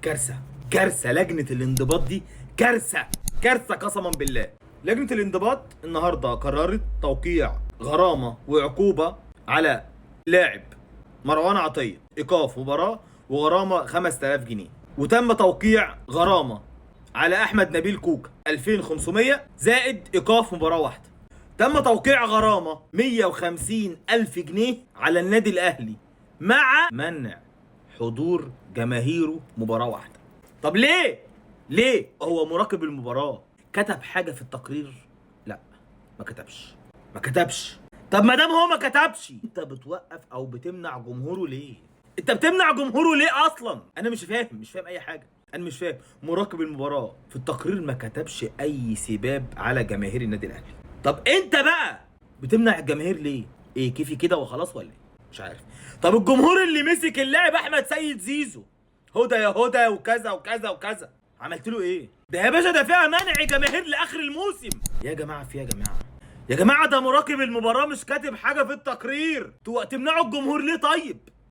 كارثه كارثه، لجنه الانضباط دي كارثه كارثه قسما بالله. لجنه الانضباط النهارده قررت توقيع غرامه وعقوبه على لاعب مروان عطيه، ايقاف مباراه وغرامه 5000 جنيه. وتم توقيع غرامه على احمد نبيل كوكا 2500 زائد ايقاف مباراه واحده. تم توقيع غرامه 150 الف جنيه على النادي الاهلي مع منع حضور جماهيره مباراه واحده. طب ليه؟ ليه؟ هو مراقب المباراه كتب حاجه في التقرير؟ لا، ما كتبش. طب ما دام هو ما كتبش، انت بتوقف او بتمنع جمهوره ليه؟ انت بتمنع جمهوره ليه اصلا؟ انا مش فاهم اي حاجه. انا مش فاهم. مراقب المباراه في التقرير ما كتبش اي سباب على جماهير النادي الاهلي. طب انت بقى بتمنع الجماهير ليه؟ ايه كيفي كده وخلاص ولا ايه؟ مش عارف. طب الجمهور اللي مسك اللاعب احمد سيد زيزو هدى يا هدى وكذا وكذا وكذا، عملت له ايه؟ ده يا باشا ده فيها منع جماهير لاخر الموسم. يا جماعه يا جماعه يا جماعه، ده مراقب المباراه مش كاتب حاجه في التقرير. تمنعوا الجمهور ليه طيب؟